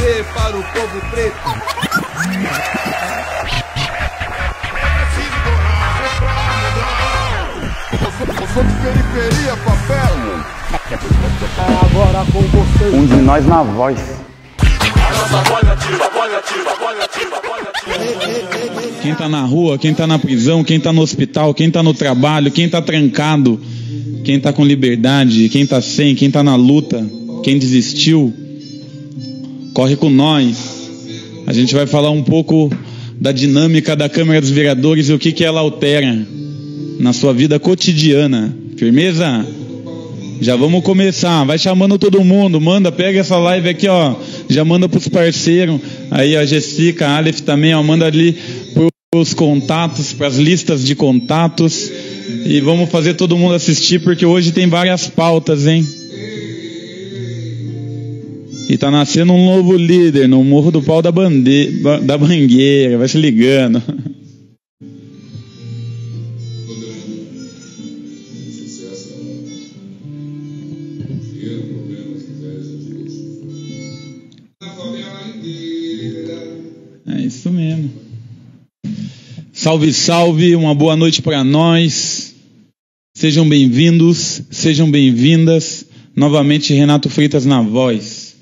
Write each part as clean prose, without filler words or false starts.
você, para o povo preto. Eu sou de periferia, papel. Agora com você. Um de nós na voz. Quem tá na rua, quem tá na prisão, quem tá no hospital, quem tá no trabalho, quem tá trancado, quem tá com liberdade, quem tá sem, quem tá na luta, quem desistiu, corre com nós. A gente vai falar um pouco da dinâmica da Câmara dos Vereadores e o que ela altera na sua vida cotidiana. Firmeza? Já vamos começar, vai chamando todo mundo, manda, pega essa live aqui, ó, já manda pros parceiros, aí a Jessica, a Aleph também, ó, manda ali pros contatos, pras listas de contatos, e vamos fazer todo mundo assistir, porque hoje tem várias pautas, hein? E tá nascendo um novo líder no Morro do Pau da Bangueira, vai se ligando. É isso mesmo. Salve, salve, uma boa noite para nós. Sejam bem-vindos, sejam bem-vindas. Novamente, Renato Freitas na voz.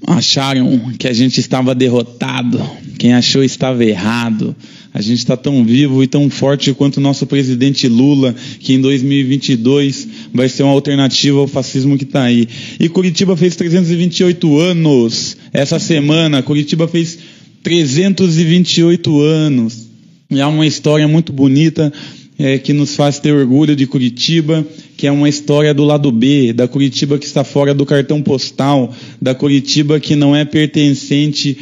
Acharam que a gente estava derrotado. Quem achou estava errado. A gente está tão vivo e tão forte quanto o nosso presidente Lula, que em 2022 vai ser uma alternativa ao fascismo que está aí. E Curitiba fez 328 anos. Essa semana, Curitiba fez 328 anos. E é uma história muito bonita que nos faz ter orgulho de Curitiba, que é uma história do lado B, da Curitiba que está fora do cartão postal, da Curitiba que não é pertencente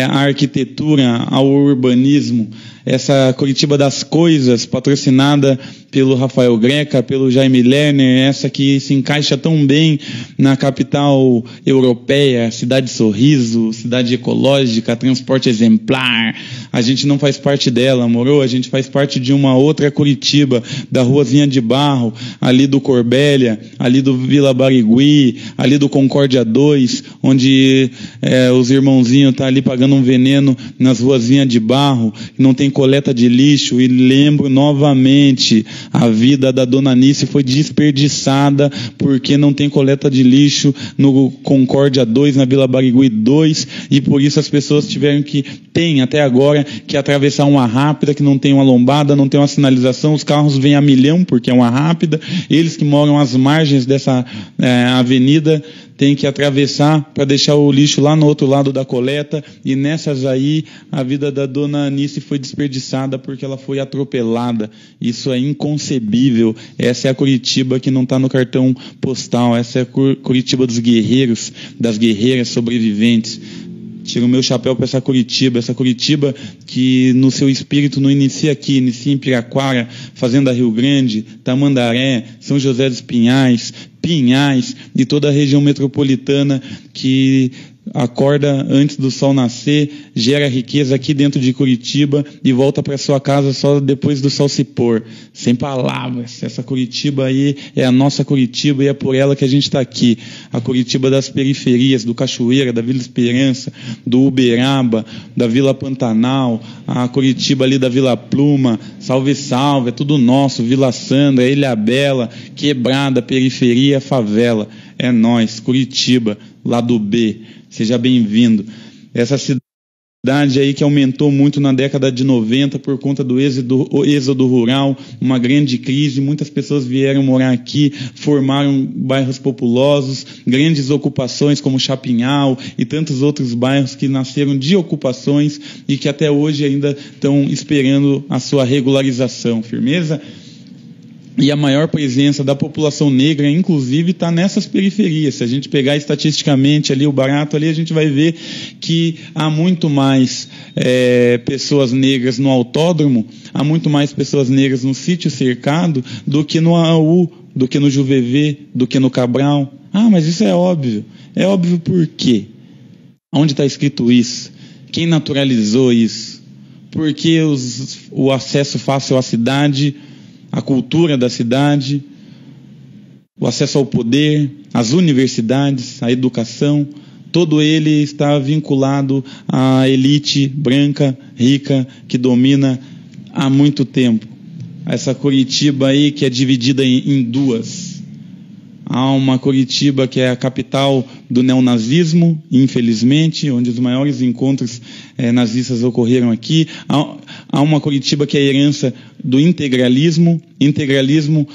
à arquitetura, ao urbanismo. Essa Curitiba das coisas, patrocinada pelo Rafael Greca, pelo Jaime Lerner, essa que se encaixa tão bem na capital europeia, cidade sorriso, cidade ecológica, transporte exemplar. A gente não faz parte dela, moro? A gente faz parte de uma outra Curitiba, da Ruazinha de Barro, ali do Corbélia, ali do Vila Barigui, ali do Concórdia 2, onde os irmãozinhos estão ali pagando um veneno nas Ruazinhas de Barro, não tem coleta de lixo. E lembro novamente, a vida da Dona Anice foi desperdiçada porque não tem coleta de lixo no Concórdia 2, na Vila Barigui 2, e por isso as pessoas tiveram tem até agora que atravessar uma rápida que não tem uma lombada, não tem uma sinalização, os carros vêm a milhão porque é uma rápida, eles que moram às margens dessa avenida tem que atravessar para deixar o lixo lá no outro lado da coleta, e nessas aí a vida da Dona Anice foi desperdiçada porque ela foi atropelada. Isso é inconcebível. Essa é a Curitiba que não está no cartão postal, essa é a Curitiba dos guerreiros, das guerreiras sobreviventes. Tiro o meu chapéu para essa Curitiba que no seu espírito não inicia aqui, inicia em Piraquara, Fazenda Rio Grande, Tamandaré, São José dos Pinhais e toda a região metropolitana que acorda antes do sol nascer, gera riqueza aqui dentro de Curitiba e volta para sua casa só depois do sol se pôr. Sem palavras, essa Curitiba aí é a nossa Curitiba e é por ela que a gente está aqui. A Curitiba das periferias, do Cachoeira, da Vila Esperança, do Uberaba, da Vila Pantanal, a Curitiba ali da Vila Pluma, salve, salve, é tudo nosso, Vila Sandra, Ilhabela, Quebrada, periferia, favela. É nós, Curitiba, lado B. Seja bem-vindo. Essa cidade aí que aumentou muito na década de 90 por conta do êxodo rural, uma grande crise, muitas pessoas vieram morar aqui, formaram bairros populosos, grandes ocupações como Chapinhal e tantos outros bairros que nasceram de ocupações e que até hoje ainda estão esperando a sua regularização. Firmeza? E a maior presença da população negra, inclusive, está nessas periferias. Se a gente pegar estatisticamente ali o barato ali, a gente vai ver que há muito mais pessoas negras no autódromo, há muito mais pessoas negras no sítio cercado do que no AU, do que no Juvevê, do que no Cabral. Ah, mas isso é óbvio. É óbvio por quê? Onde está escrito isso? Quem naturalizou isso? Por que o acesso fácil à cidade, a cultura da cidade, o acesso ao poder, as universidades, a educação, todo ele está vinculado à elite branca, rica, que domina há muito tempo. Essa Curitiba aí que é dividida em duas. Há uma Curitiba que é a capital do neonazismo, infelizmente, onde os maiores encontros nazistas ocorreram aqui. Há uma Curitiba que é a herança do integralismo. Integralismo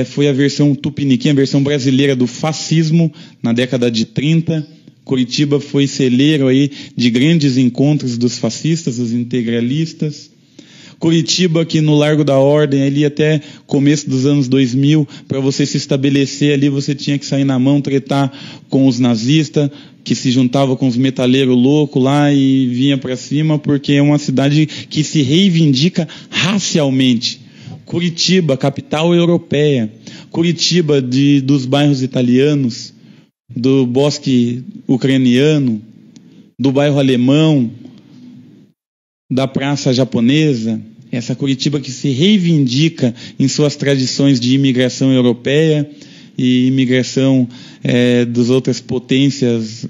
foi a versão tupiniquim, a versão brasileira do fascismo, na década de 30. Curitiba foi celeiro aí de grandes encontros dos fascistas, dos integralistas. Curitiba, que no Largo da Ordem, ali até começo dos anos 2000, para você se estabelecer ali, você tinha que sair na mão, tretar com os nazistas, que se juntavam com os metaleiros loucos lá e vinha para cima, porque é uma cidade que se reivindica racialmente. Curitiba, capital europeia. Curitiba, dos bairros italianos, do bosque ucraniano, do bairro alemão, da praça japonesa. Essa Curitiba que se reivindica em suas tradições de imigração europeia e imigração das outras potências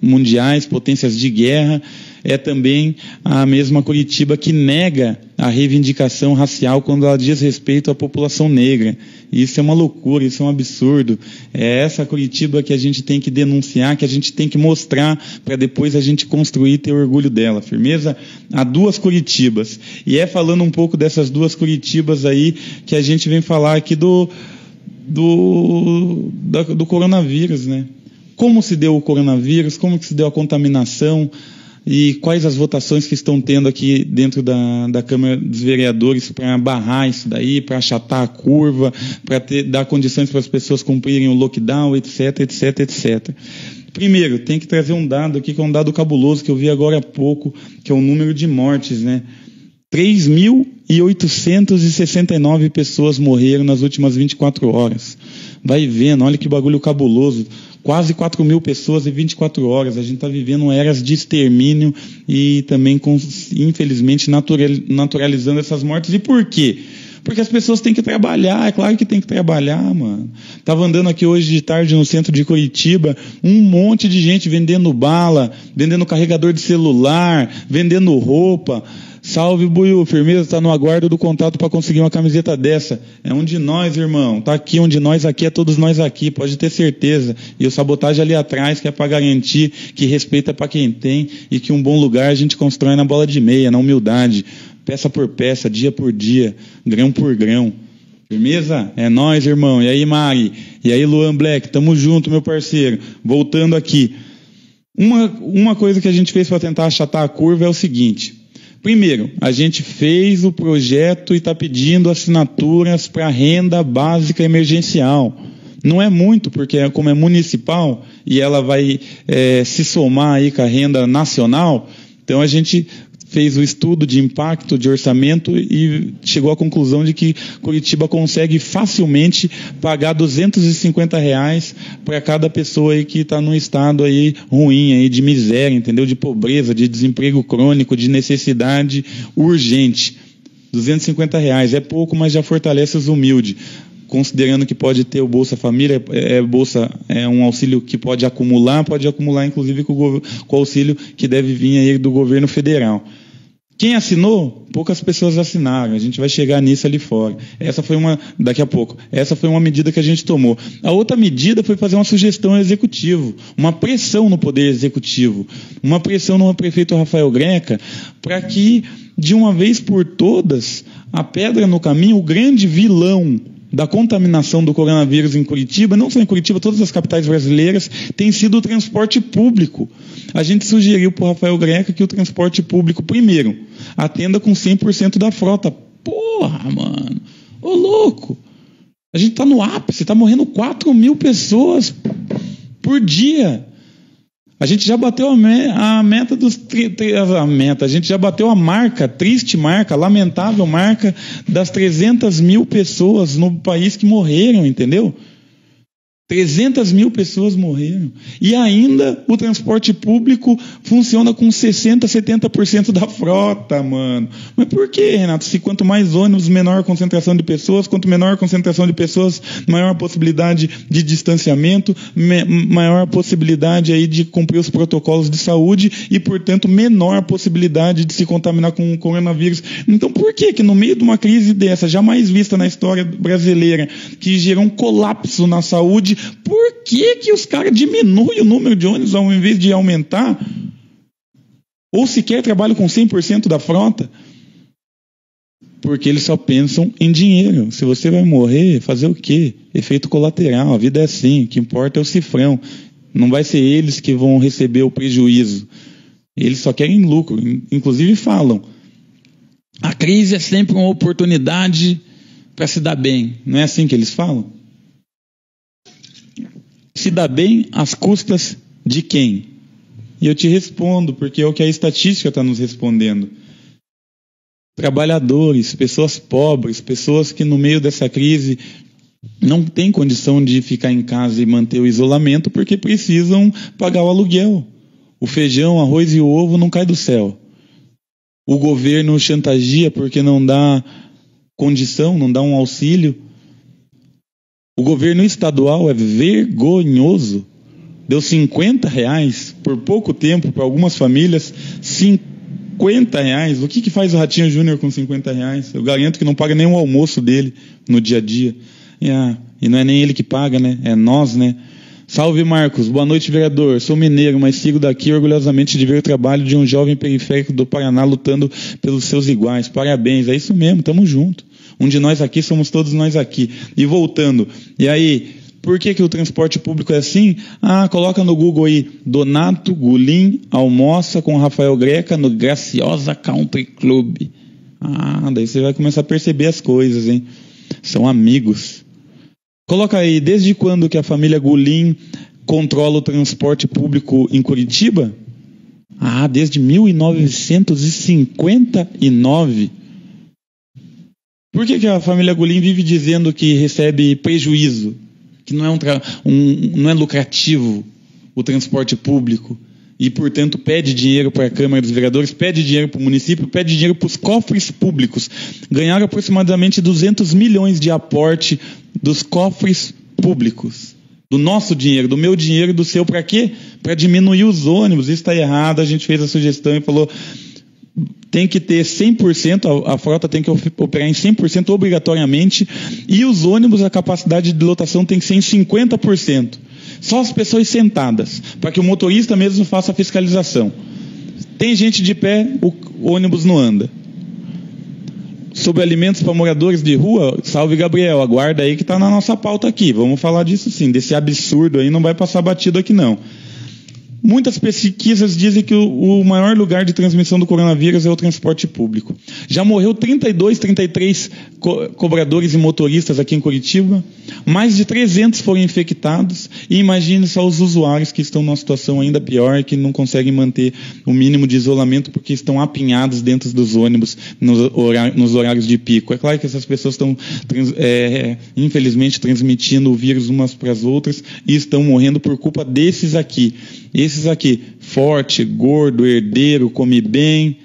mundiais, potências de guerra, é também a mesma Curitiba que nega a reivindicação racial quando ela diz respeito à população negra. Isso é uma loucura, isso é um absurdo. É essa Curitiba que a gente tem que denunciar, que a gente tem que mostrar para depois a gente construir e ter orgulho dela. Firmeza? Há duas Curitibas. E é falando um pouco dessas duas Curitibas aí que a gente vem falar aqui do coronavírus, né? Como se deu o coronavírus, como que se deu a contaminação e quais as votações que estão tendo aqui dentro da Câmara dos Vereadores para barrar isso daí, para achatar a curva, para dar condições para as pessoas cumprirem o lockdown, etc, etc, etc. Primeiro, tem que trazer um dado aqui, que é um dado cabuloso, que eu vi agora há pouco, que é o número de mortes, né? 3.869 pessoas morreram nas últimas 24 horas. Vai vendo, olha que bagulho cabuloso. Quase 4.000 pessoas em 24 horas. A gente está vivendo eras de extermínio e também, infelizmente, naturalizando essas mortes. E por quê? Porque as pessoas têm que trabalhar, é claro que tem que trabalhar, mano. Estava andando aqui hoje de tarde no centro de Curitiba, um monte de gente vendendo bala, vendendo carregador de celular, vendendo roupa. Salve, Buiu, firmeza, está no aguardo do contato para conseguir uma camiseta dessa. É um de nós, irmão. Está aqui, um de nós aqui, é todos nós aqui, pode ter certeza. E o sabotagem ali atrás, que é para garantir que respeito é para quem tem e que um bom lugar a gente constrói na bola de meia, na humildade. Peça por peça, dia por dia, grão por grão. Firmeza? É nós, irmão. E aí, Mari? E aí, Luan Black? Tamo junto, meu parceiro. Voltando aqui. Uma coisa que a gente fez para tentar achatar a curva é o seguinte. Primeiro, a gente fez o projeto e está pedindo assinaturas para renda básica emergencial. Não é muito, porque como é municipal e ela vai se somar aí com a renda nacional, então a gente fez o estudo de impacto, de orçamento e chegou à conclusão de que Curitiba consegue facilmente pagar R$250 para cada pessoa aí que está num estado aí ruim, aí de miséria, entendeu? De pobreza, de desemprego crônico, de necessidade urgente. R$250 é pouco, mas já fortalece os humildes. Considerando que pode ter o Bolsa Família, Bolsa é um auxílio que pode acumular inclusive com o auxílio que deve vir aí do governo federal. Quem assinou? Poucas pessoas assinaram, a gente vai chegar nisso ali fora. Daqui a pouco, essa foi uma medida que a gente tomou. A outra medida foi fazer uma sugestão ao executivo, uma pressão no poder executivo, uma pressão no prefeito Rafael Greca, para que, de uma vez por todas, a pedra no caminho, o grande vilão da contaminação do coronavírus em Curitiba, não só em Curitiba, todas as capitais brasileiras, tem sido o transporte público. A gente sugeriu para o Rafael Greca que o transporte público, primeiro, atenda com 100% da frota. Porra, mano! Ô, louco! A gente está no ápice, está morrendo 4.000 pessoas por dia. A gente já bateu a meta a gente já bateu a marca, triste marca, lamentável marca das 300.000 pessoas no país que morreram, entendeu? 300 mil pessoas morreram. E ainda o transporte público funciona com 60%, 70% da frota, mano. Mas por que, Renato? Se quanto mais ônibus, menor a concentração de pessoas, quanto menor a concentração de pessoas, maior a possibilidade de distanciamento, maior a possibilidade aí de cumprir os protocolos de saúde e, portanto, menor a possibilidade de se contaminar com o coronavírus. Então, por que no meio de uma crise dessa, jamais vista na história brasileira, que gerou um colapso na saúde, por que os caras diminuem o número de ônibus ao invés de aumentar? Ou sequer trabalham com 100% da frota? Porque eles só pensam em dinheiro. Se você vai morrer, fazer o quê? Efeito colateral, a vida é assim, o que importa é o cifrão. Não vai ser eles que vão receber o prejuízo. Eles só querem lucro. Inclusive falam, a crise é sempre uma oportunidade para se dar bem. Não é assim que eles falam? Se dá bem às custas de quem? E eu te respondo, porque é o que a estatística está nos respondendo. Trabalhadores, pessoas pobres, pessoas que no meio dessa crise não têm condição de ficar em casa e manter o isolamento porque precisam pagar o aluguel. O feijão, arroz e o ovo não cai do céu. O governo chantageia porque não dá condição, não dá um auxílio. O governo estadual é vergonhoso. Deu R$50 por pouco tempo para algumas famílias. R$50. O que faz o Ratinho Júnior com R$50? Eu garanto que não paga nem o almoço dele no dia a dia. E não é nem ele que paga, né? É nós, né? Salve, Marcos. Boa noite, vereador. Sou mineiro, mas sigo daqui orgulhosamente de ver o trabalho de um jovem periférico do Paraná lutando pelos seus iguais. Parabéns. É isso mesmo, tamo junto. Um de nós aqui somos todos nós aqui. E voltando, e aí, por que o transporte público é assim? Coloca no Google aí, Donato Gulim almoça com Rafael Greca no Graciosa Country Club. Daí você vai começar a perceber as coisas, hein? São amigos. Coloca aí, desde quando que a família Gulim controla o transporte público em Curitiba? Desde 1959. Por que a família Gulim vive dizendo que recebe prejuízo? Que não é lucrativo o transporte público e, portanto, pede dinheiro para a Câmara dos Vereadores, pede dinheiro para o município, pede dinheiro para os cofres públicos. Ganharam aproximadamente 200 milhões de aporte dos cofres públicos. Do nosso dinheiro, do meu dinheiro e do seu, para quê? Para diminuir os ônibus. Isso está errado, a gente fez a sugestão e falou... Tem que ter 100%, a frota tem que operar em 100% obrigatoriamente, e os ônibus, a capacidade de lotação tem que ser em 50%. Só as pessoas sentadas, para que o motorista mesmo faça a fiscalização. Tem gente de pé, o ônibus não anda. Sobre alimentos para moradores de rua, salve Gabriel, aguarda aí que está na nossa pauta aqui. Vamos falar disso sim, desse absurdo aí, não vai passar batido aqui não. Muitas pesquisas dizem que o maior lugar de transmissão do coronavírus é o transporte público. Já morreu 33 cobradores e motoristas aqui em Curitiba. Mais de 300 foram infectados. E imagine só os usuários que estão numa situação ainda pior, que não conseguem manter o mínimo de isolamento porque estão apinhados dentro dos ônibus nos horários de pico. É claro que essas pessoas estão, infelizmente, transmitindo o vírus umas para as outras e estão morrendo por culpa desses aqui. Esses aqui, forte, gordo, herdeiro, come bem,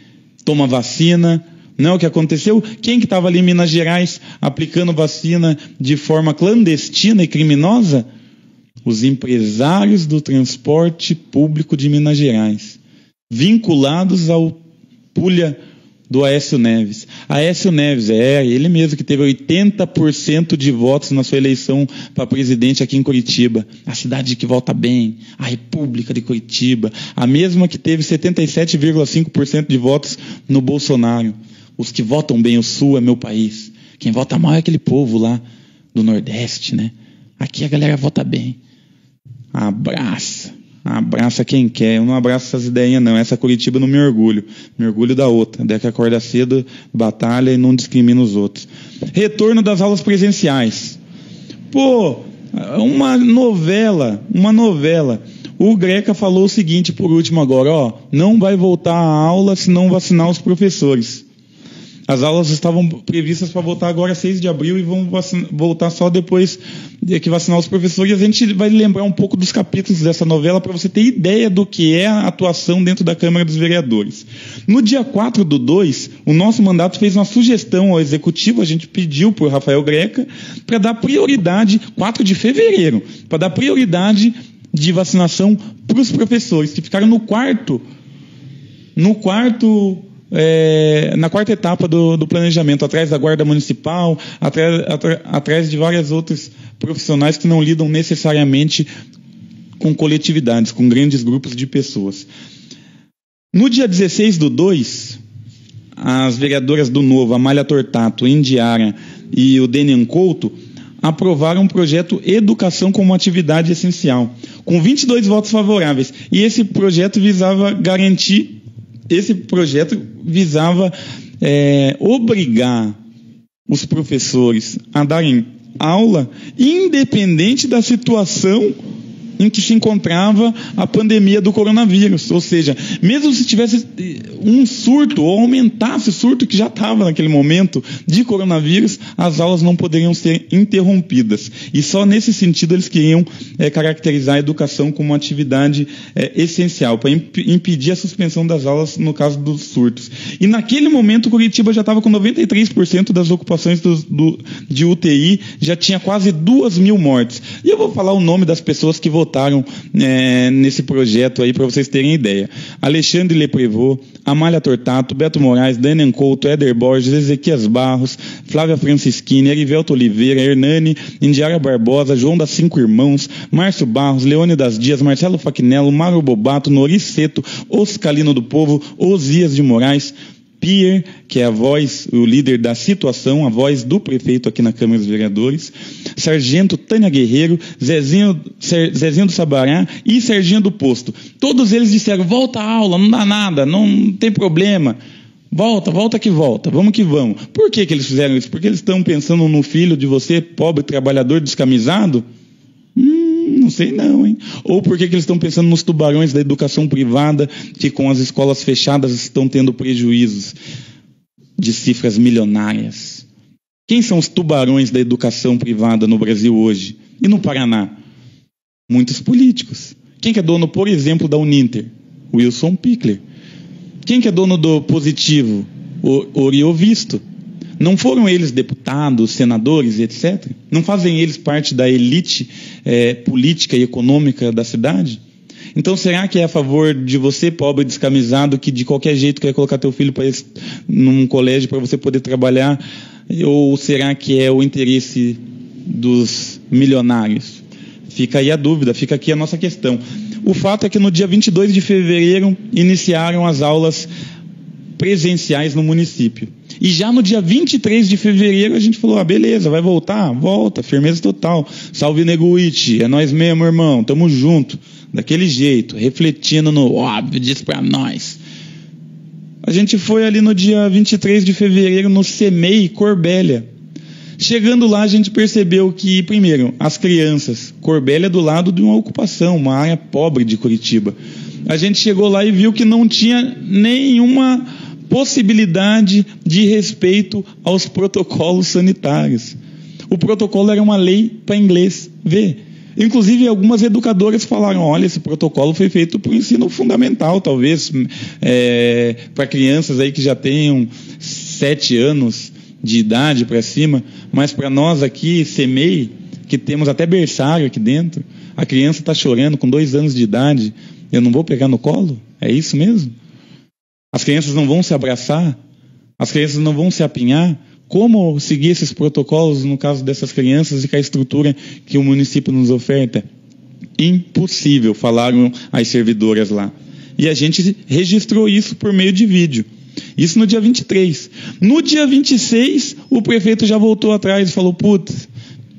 toma vacina. Não é o que aconteceu? Quem que estava ali em Minas Gerais aplicando vacina de forma clandestina e criminosa? Os empresários do transporte público de Minas Gerais, vinculados ao pulha do Aécio Neves. Aécio Neves, ele mesmo que teve 80% de votos na sua eleição para presidente aqui em Curitiba. A cidade que vota bem, a República de Curitiba. A mesma que teve 77,5% de votos no Bolsonaro. Os que votam bem, o Sul é meu país. Quem vota mal é aquele povo lá do Nordeste, né? Aqui a galera vota bem. Abraça quem quer. Eu não abraço essas ideias não. Essa Curitiba não me orgulho. Me orgulho da outra. Daí que acorda cedo, batalha e não discrimina os outros. Retorno das aulas presenciais. Uma novela. O Greca falou o seguinte por último agora, não vai voltar a aula se não vacinar os professores. As aulas estavam previstas para voltar agora 6 de abril e vão voltar só depois que vacinar os professores, a gente vai lembrar um pouco dos capítulos dessa novela para você ter ideia do que é a atuação dentro da Câmara dos Vereadores. No dia 4/2, o nosso mandato fez uma sugestão ao Executivo, a gente pediu para o Rafael Greca para dar prioridade, 4 de fevereiro, para dar prioridade de vacinação para os professores, que ficaram na quarta etapa do planejamento, atrás da Guarda Municipal, atrás de vários outros profissionais que não lidam necessariamente com coletividades, com grandes grupos de pessoas. No dia 16/2, as vereadoras do Novo, Amália Tortato, Indiara e o Denian Couto, aprovaram um projeto Educação como Atividade Essencial, com 22 votos favoráveis. E esse projeto visava obrigar os professores a darem aula independente da situação em que se encontrava a pandemia do coronavírus. Ou seja, mesmo se tivesse um surto ou aumentasse o surto que já estava naquele momento de coronavírus, as aulas não poderiam ser interrompidas. E só nesse sentido eles queriam caracterizar a educação como uma atividade essencial, para impedir a suspensão das aulas no caso dos surtos. E naquele momento Curitiba já estava com 93% das ocupações de UTI, já tinha quase 2.000 mortes. E eu vou falar o nome das pessoas que votaram nesse projeto aí para vocês terem ideia. Alexandre Leprevô, Amália Tortato, Beto Moraes, Daniel Couto, Éder Borges, Ezequias Barros, Flávia Francischini, Erivelto Oliveira, Hernani, Indiara Barbosa, João das Cinco Irmãos, Márcio Barros, Leônidas Dias, Marcelo Faquinello, Mário Bobato, Nori Seto, Oscalino do Povo, Osias de Moraes, Pierre, que é a voz, o líder da situação, a voz do prefeito aqui na Câmara dos Vereadores, Sargento Tânia Guerreiro, Zezinho do Sabará e Serginho do Posto. Todos eles disseram, volta à aula, não dá nada, não tem problema. Volta que volta, vamos que vamos. Por que eles fizeram isso? Porque eles estão pensando no filho de você, pobre, trabalhador, descamisado? Não sei não, hein? Ou por que eles estão pensando nos tubarões da educação privada, que com as escolas fechadas estão tendo prejuízos de cifras milionárias? Quem são os tubarões da educação privada no Brasil hoje? E no Paraná? Muitos políticos. Quem que é dono, por exemplo, da Uninter? Wilson Pickler. Quem que é dono do Positivo? Oriovisto. Não foram eles deputados, senadores, etc? Não fazem eles parte da elite política e econômica da cidade? Então, será que é a favor de você, pobre descamisado, que de qualquer jeito quer colocar teu filho para num colégio para você poder trabalhar? Ou será que é o interesse dos milionários? Fica aí a dúvida, fica aqui a nossa questão. O fato é que no dia 22 de fevereiro iniciaram as aulas presenciais no município. E já no dia 23 de fevereiro a gente falou, beleza, vai voltar? Volta, firmeza total. Salve Neguite, é nós mesmo, irmão, tamo junto. Daquele jeito, refletindo no óbvio, diz pra nós. A gente foi ali no dia 23 de fevereiro no CEMEI Corbélia. Chegando lá a gente percebeu que, primeiro, as crianças, Corbélia do lado de uma ocupação, uma área pobre de Curitiba. A gente chegou lá e viu que não tinha nenhuma possibilidade de respeito aos protocolos sanitários. O protocolo era uma lei para inglês ver. Inclusive, algumas educadoras falaram, olha, esse protocolo foi feito para o ensino fundamental, talvez para crianças aí que já tenham 7 anos de idade para cima, mas para nós aqui, CEMEI, que temos até berçário aqui dentro, a criança está chorando com 2 anos de idade, eu não vou pegar no colo? É isso mesmo? As crianças não vão se abraçar? As crianças não vão se apinhar? Como seguir esses protocolos no caso dessas crianças e com a estrutura que o município nos oferta? Impossível, falaram as servidoras lá. E a gente registrou isso por meio de vídeo. Isso no dia 23. No dia 26, o prefeito já voltou atrás e falou, putz,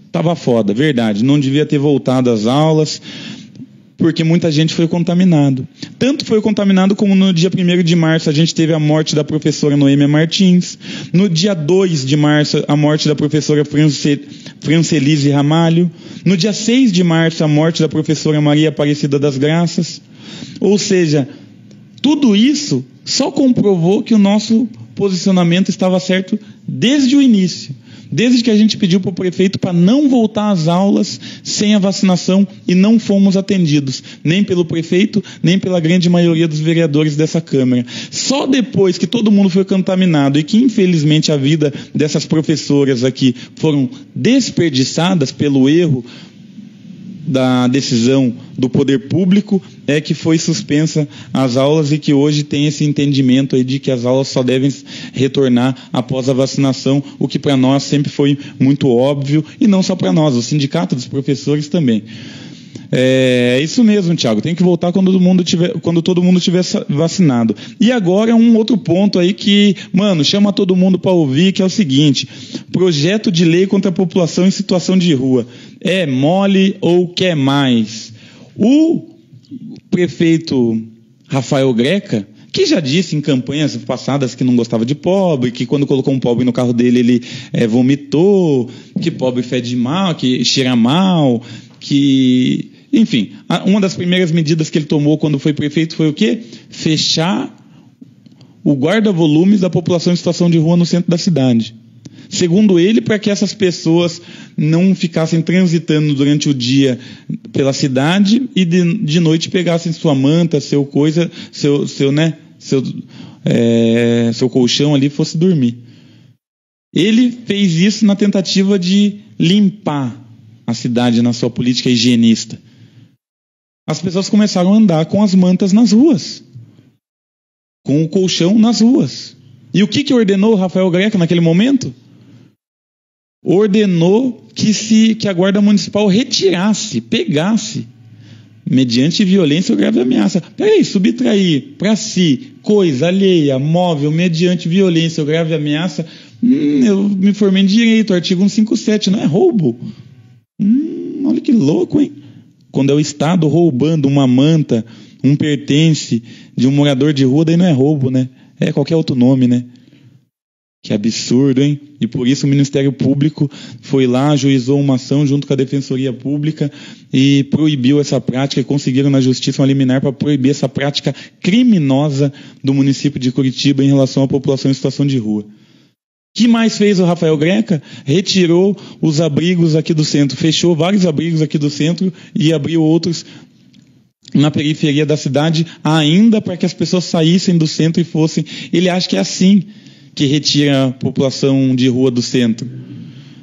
estava foda, verdade, não devia ter voltado às aulas, porque muita gente foi contaminado. Tanto foi contaminado como no dia 1º de março a gente teve a morte da professora Noêmia Martins. No dia 2 de março, a morte da professora Francelise Ramalho. No dia 6 de março, a morte da professora Maria Aparecida das Graças. Ou seja, tudo isso só comprovou que o nosso posicionamento estava certo desde o início. Desde que a gente pediu para o prefeito para não voltar às aulas sem a vacinação e não fomos atendidos, nem pelo prefeito, nem pela grande maioria dos vereadores dessa Câmara. Só depois que todo mundo foi contaminado e que, infelizmente, a vida dessas professoras aqui foram desperdiçadas pelo erro da decisão do poder público, é que foi suspensa as aulas e que hoje tem esse entendimento aí de que as aulas só devem retornar após a vacinação, o que para nós sempre foi muito óbvio, e não só para nós, o sindicato dos professores também. É isso mesmo, Thiago, tem que voltar quando todo mundo tiver vacinado. E agora um outro ponto aí que, chama todo mundo para ouvir, que é o seguinte: projeto de lei contra a população em situação de rua. É mole ou quer mais? O prefeito Rafael Greca, que já disse em campanhas passadas que não gostava de pobre, que quando colocou um pobre no carro dele ele vomitou, que pobre fede mal, que cheira mal, que... Enfim, uma das primeiras medidas que ele tomou quando foi prefeito foi o quê? Fechar o guarda-volumes da população em situação de rua no centro da cidade. Segundo ele, para que essas pessoas não ficassem transitando durante o dia pela cidade e de noite pegassem sua manta, seu colchão ali e fosse dormir. Ele fez isso na tentativa de limpar a cidade na sua política higienista. As pessoas começaram a andar com as mantas nas ruas, com o colchão nas ruas. E o que ordenou o Rafael Greca naquele momento? Ordenou que a Guarda Municipal retirasse, pegasse, mediante violência ou grave ameaça. Peraí, subtrair para si coisa alheia, móvel, mediante violência ou grave ameaça, eu me formei em direito, artigo 157, não é roubo? Olha que louco, hein? Quando é o Estado roubando uma manta, um pertence de um morador de rua, daí não é roubo, né? É qualquer outro nome, né? Que absurdo, hein? E por isso o Ministério Público foi lá, ajuizou uma ação junto com a Defensoria Pública e proibiu essa prática, e conseguiram na Justiça uma liminar para proibir essa prática criminosa do município de Curitiba em relação à população em situação de rua. O que mais fez o Rafael Greca? Retirou os abrigos aqui do centro, fechou vários abrigos aqui do centro e abriu outros na periferia da cidade, ainda para que as pessoas saíssem do centro e fossem. Ele acha que é assim que retira a população de rua do centro.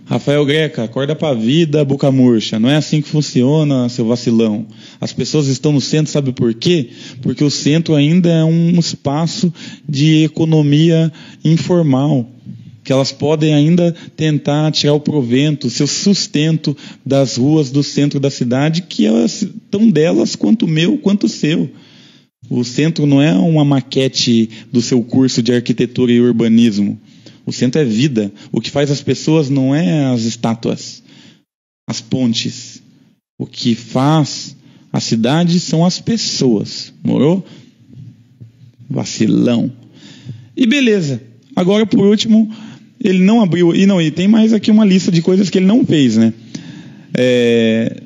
Rafael Greca, acorda para a vida, boca murcha. Não é assim que funciona, seu vacilão. As pessoas estão no centro, sabe por quê? Porque o centro ainda é um espaço de economia informal, que elas podem ainda tentar tirar o provento, o seu sustento das ruas do centro da cidade, que elas tão delas quanto o meu, quanto o seu. O centro não é uma maquete do seu curso de arquitetura e urbanismo. O centro é vida. O que faz as pessoas não é as estátuas, as pontes. O que faz a cidade são as pessoas. Morou? Vacilão. E beleza. Agora, por último, ele não abriu... E tem mais aqui uma lista de coisas que ele não fez, né?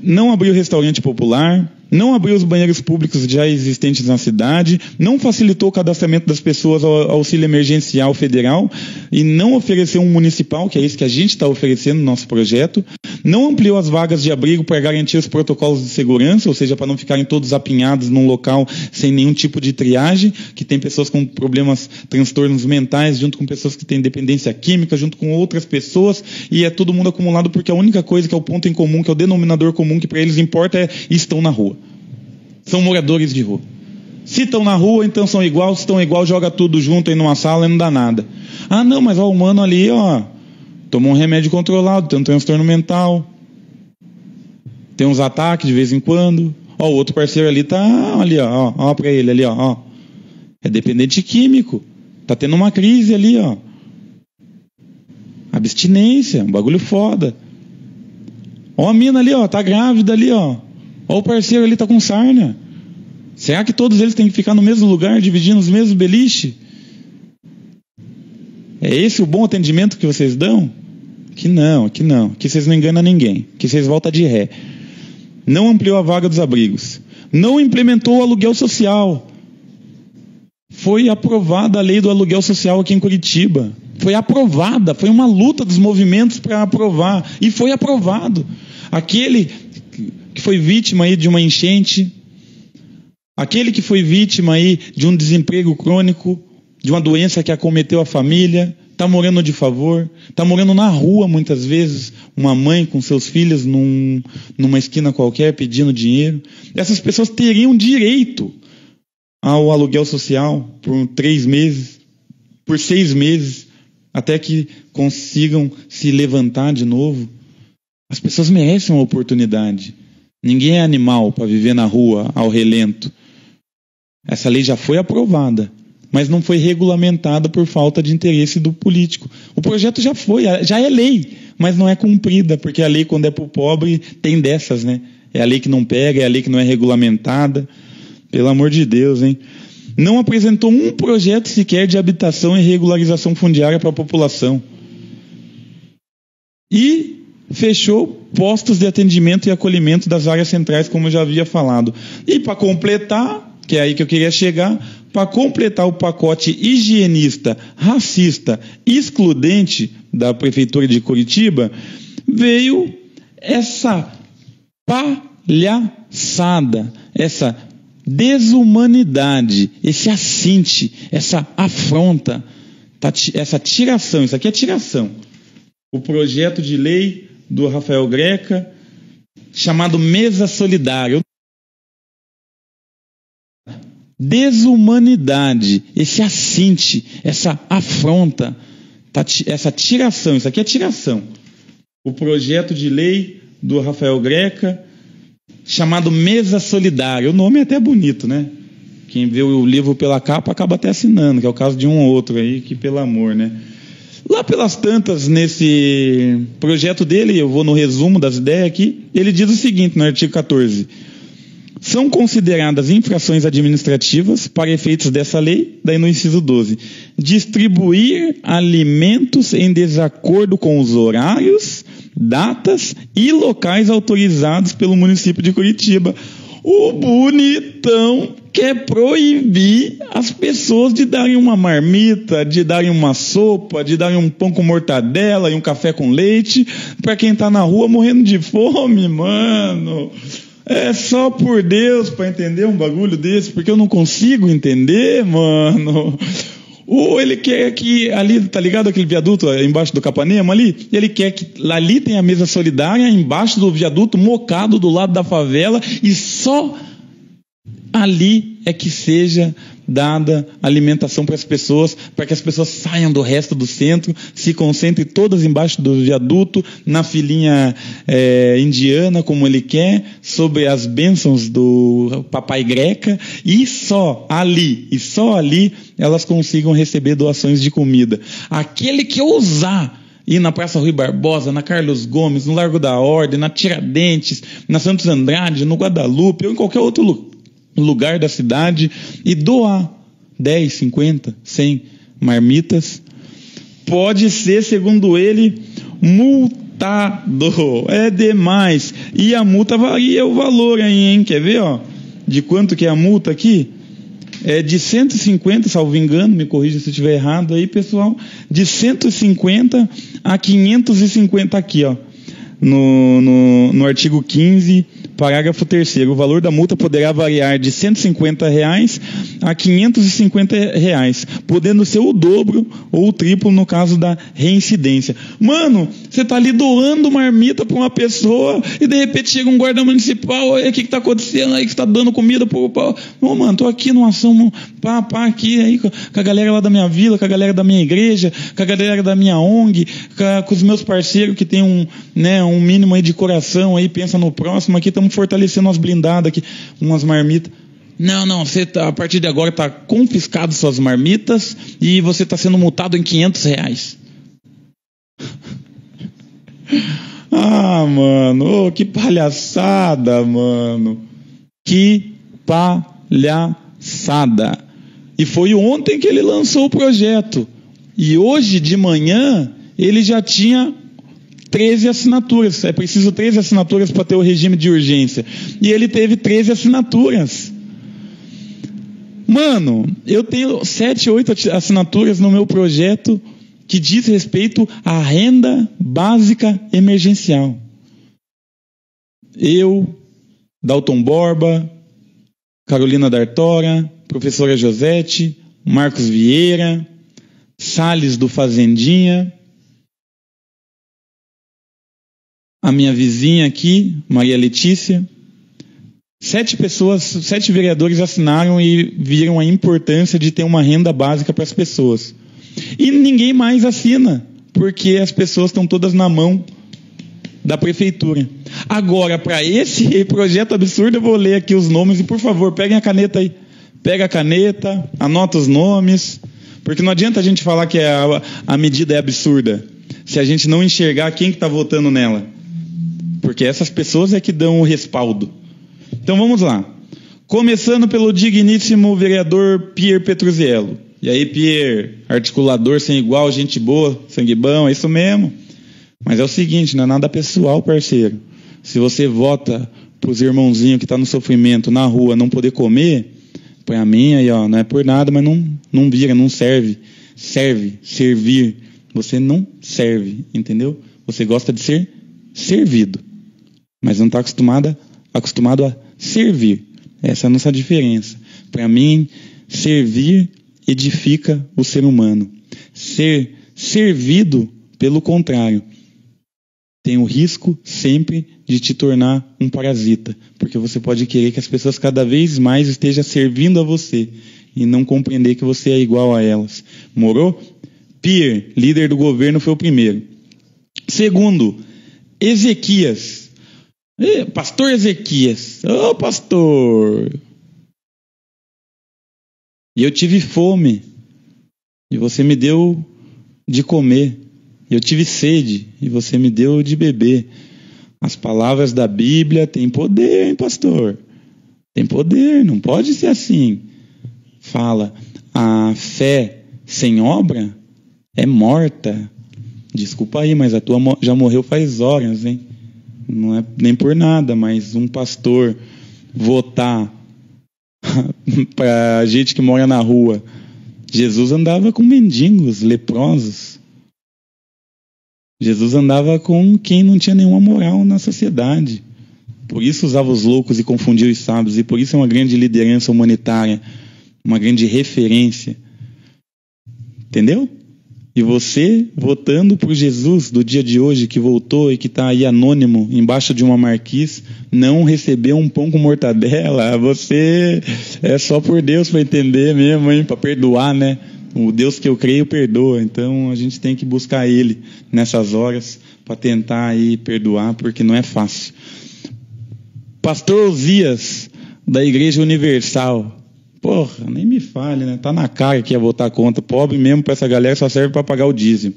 Não abriu restaurante popular, não abriu os banheiros públicos já existentes na cidade, não facilitou o cadastramento das pessoas ao auxílio emergencial federal e não ofereceu um municipal, que é isso que a gente está oferecendo no nosso projeto, não ampliou as vagas de abrigo para garantir os protocolos de segurança, ou seja, para não ficarem todos apinhados num local sem nenhum tipo de triagem, que tem pessoas com problemas, transtornos mentais, junto com pessoas que têm dependência química, junto com outras pessoas, e é todo mundo acumulado porque a única coisa que é o ponto em comum, que é o denominador comum que para eles importa é estão na rua. São moradores de rua. Se estão na rua, então são igual. Se estão igual, joga tudo junto aí numa sala e não dá nada. Ah, não, mas o humano ali, tomou um remédio controlado, tem um transtorno mental, tem uns ataques de vez em quando. O outro parceiro ali tá ali, ó pra ele ali, ó. É dependente químico. Tá tendo uma crise ali, ó. Abstinência, um bagulho foda. Ó a mina ali, ó, tá grávida ali, ó. Ó o parceiro ali, tá com sarna. Será que todos eles têm que ficar no mesmo lugar, dividindo os mesmos beliches? É esse o bom atendimento que vocês dão? Que não. Que vocês não enganam ninguém. Que vocês voltam de ré. Não ampliou a vaga dos abrigos. Não implementou o aluguel social. Foi aprovada a lei do aluguel social aqui em Curitiba. foi aprovada, foi uma luta dos movimentos para aprovar, e foi aprovado. Aquele que foi vítima aí de uma enchente, aquele que foi vítima aí de um desemprego crônico, de uma doença que acometeu a família, está morando de favor, está morando na rua muitas vezes, uma mãe com seus filhos numa esquina qualquer pedindo dinheiro. Essas pessoas teriam direito ao aluguel social por 3 meses, por 6 meses, até que consigam se levantar de novo. As pessoas merecem uma oportunidade. Ninguém é animal para viver na rua ao relento. Essa lei já foi aprovada, mas não foi regulamentada por falta de interesse do político. O projeto já é lei, mas não é cumprida, porque a lei, quando é para o pobre, tem dessas, né? É a lei que não pega, é a lei que não é regulamentada. Pelo amor de Deus, hein? Não apresentou um projeto sequer de habitação e regularização fundiária para a população. E fechou postos de atendimento e acolhimento das áreas centrais, como eu já havia falado. E para completar, que é aí que eu queria chegar, para completar o pacote higienista, racista, excludente da Prefeitura de Curitiba, veio essa palhaçada, essa desumanidade, esse assinte, essa afronta, essa tiração. Isso aqui é tiração. O projeto de lei do Rafael Greca, chamado Mesa Solidária. Desumanidade, esse assinte, essa afronta, essa tiração. Isso aqui é tiração. O projeto de lei do Rafael Greca, chamado Mesa Solidária. O nome é até bonito, né? Quem vê o livro pela capa acaba até assinando, que é o caso de um ou outro aí, que pelo amor, né? Lá pelas tantas, nesse projeto dele, eu vou no resumo das ideias aqui, ele diz o seguinte, no artigo 14: são consideradas infrações administrativas, para efeitos dessa lei, daí no inciso 12, distribuir alimentos em desacordo com os horários, datas e locais autorizados pelo município de Curitiba. O bonitão quer proibir as pessoas de darem uma marmita, de darem uma sopa, de darem um pão com mortadela e um café com leite para quem está na rua morrendo de fome, mano. É só por Deus para entender um bagulho desse, porque eu não consigo entender, mano. Ou ele quer que ali, tá ligado aquele viaduto embaixo do Capanema ali? Ele quer que ali tenha a mesa solidária, embaixo do viaduto, mocado do lado da favela, e só ali é que seja dada alimentação para as pessoas, para que as pessoas saiam do resto do centro, se concentrem todas embaixo do viaduto, na filinha indiana, como ele quer, sobre as bênçãos do papai Greca, e só ali elas consigam receber doações de comida. Aquele que ousar ir na Praça Rui Barbosa, na Carlos Gomes, no Largo da Ordem, na Tiradentes, na Santos Andrade, no Guadalupe, ou em qualquer outro lugar da cidade, e doar 10, 50, 100 marmitas, pode ser, segundo ele, multado. É demais. E a multa varia o valor aí, hein? Quer ver, ó? De quanto que é a multa aqui? É de 150, salvo engano, me corrija se eu estiver errado aí, pessoal, de 150 a 550 aqui, ó, no artigo 15, parágrafo 3º, o valor da multa poderá variar de R$ 150 a R$ 550, podendo ser o dobro ou o triplo no caso da reincidência. Mano, você tá ali doando marmita para uma pessoa e de repente chega um guarda municipal, aí o que tá acontecendo aí que você tá dando comida pro pau? Ô, mano, tô aqui numa ação aqui aí com a galera lá da minha vila, com a galera da minha igreja, com a galera da minha ONG, com os meus parceiros que tem um mínimo aí de coração aí, pensa no próximo, aqui estamos fortalecendo umas blindadas aqui, umas marmitas. Não, você tá, a partir de agora está confiscado suas marmitas e você está sendo multado em R$500. Ah, mano, que palhaçada, mano. Que palhaçada. E foi ontem que ele lançou o projeto. E hoje de manhã ele já tinha 13 assinaturas. É preciso 13 assinaturas para ter o regime de urgência. E ele teve 13 assinaturas. Mano, eu tenho 7, 8 assinaturas no meu projeto que diz respeito à renda básica emergencial. Eu, Dalton Borba, Carolina D'Artora, professora Josete, Marcos Vieira, Salles do Fazendinha, a minha vizinha aqui, Maria Letícia. 7 vereadores assinaram e viram a importância de ter uma renda básica para as pessoas. E ninguém mais assina, porque as pessoas estão todas na mão da prefeitura. Agora, para esse projeto absurdo, eu vou ler aqui os nomes e, por favor, peguem a caneta aí. Pega a caneta, anota os nomes, porque não adianta a gente falar que a medida é absurda, se a gente não enxergar quem que está votando nela. Porque essas pessoas é que dão o respaldo. Então vamos lá. Começando pelo digníssimo vereador Pierre Petruziello. E aí, Pierre, articulador sem igual, gente boa, sangue bom, é isso mesmo. Mas é o seguinte, não é nada pessoal, parceiro. Se você vota pros irmãozinhos que estão no sofrimento, na rua, não poder comer, para mim aí, ó, não é por nada, mas não vira, não serve. Serve, servir. Você não serve, entendeu? Você gosta de ser servido, mas não está acostumado a servir. Essa é a nossa diferença. Para mim, servir edifica o ser humano. Ser servido, pelo contrário, tem o risco sempre de te tornar um parasita, porque você pode querer que as pessoas cada vez mais estejam servindo a você e não compreender que você é igual a elas. Morou? Pierre, líder do governo, foi o primeiro. Segundo, Ezequias. Pastor Ezequias. Ô, pastor! E eu tive fome, e você me deu de comer. Eu tive sede, e você me deu de beber. As palavras da Bíblia têm poder, hein, pastor? Tem poder, não pode ser assim. Fala, a fé sem obra é morta. Desculpa aí, mas a tua já morreu faz horas, hein? Não é nem por nada, mas um pastor votar para gente que mora na rua. Jesus andava com mendigos, leprosos. Jesus andava com quem não tinha nenhuma moral na sociedade. Por isso usava os loucos e confundia os sábios. E por isso é uma grande liderança humanitária, uma grande referência. Entendeu? E você, votando por Jesus do dia de hoje, que voltou e que está aí anônimo, embaixo de uma marquise, não recebeu um pão com mortadela, você é só por Deus para entender mesmo, hein? Para perdoar, né? O Deus que eu creio perdoa, então a gente tem que buscar Ele nessas horas para tentar aí perdoar, porque não é fácil. Pastor Osias, da Igreja Universal. Porra, nem me fale, né? Tá na cara que ia votar contra. Pobre mesmo para essa galera só serve para pagar o dízimo.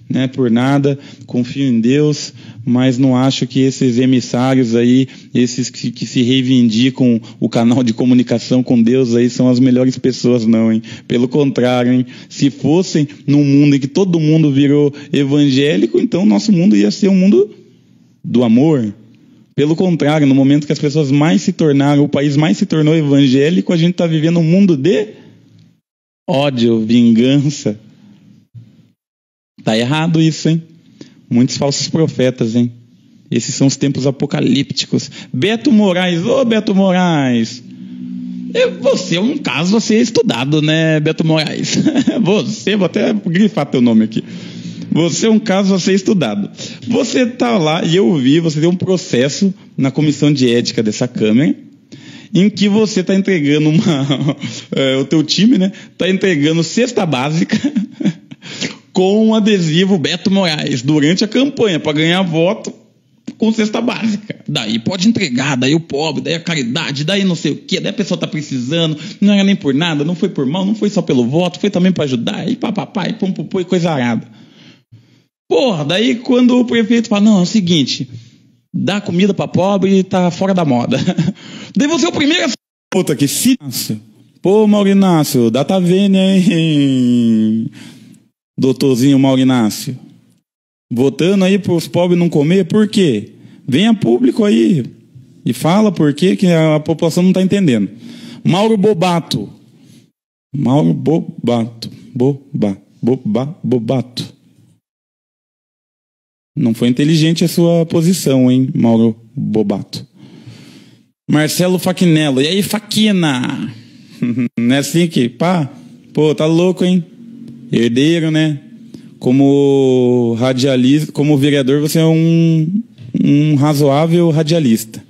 Né? Por nada, confio em Deus, mas não acho que esses emissários aí, esses que se reivindicam o canal de comunicação com Deus aí, são as melhores pessoas não, hein? Pelo contrário, hein? Se fossem num mundo em que todo mundo virou evangélico, então nosso mundo ia ser um mundo do amor. Pelo contrário, no momento que as pessoas mais se tornaram, o país mais se tornou evangélico, a gente está vivendo um mundo de ódio, vingança. Tá errado isso, hein? Muitos falsos profetas, hein? Esses são os tempos apocalípticos. Beto Moraes, ô Beto Moraes! Você é um caso a ser estudado, né, Beto Moraes? Você, vou até grifar teu nome aqui. Você é um caso a ser estudado. Você tá lá, e eu vi, você tem um processo na comissão de ética dessa Câmara, em que você está entregando o teu time, né? Está entregando cesta básica com um adesivo Beto Moraes durante a campanha para ganhar voto com cesta básica. Daí pode entregar, daí o pobre, daí a caridade, daí não sei o quê, daí a pessoa está precisando, não era nem por nada, não foi por mal, não foi só pelo voto, foi também para ajudar, e papapá, e pum, e coisa arada. Porra, daí quando o prefeito fala, não, é o seguinte, dá comida para pobre e tá fora da moda. Daí você é o primeiro a... Puta que se... Pô, Maurinácio, data vênia, hein? Doutorzinho Maurinácio. Votando aí para os pobres não comer, por quê? Venha público aí e fala por quê que a população não está entendendo. Mauro Bobato. Não foi inteligente a sua posição, hein, Mauro Bobato. Marcelo Faquinello. E aí, Faquina? Não é assim que... Pá, pô, tá louco, hein? Herdeiro, né? Como radialista, como vereador, você é um razoável radialista.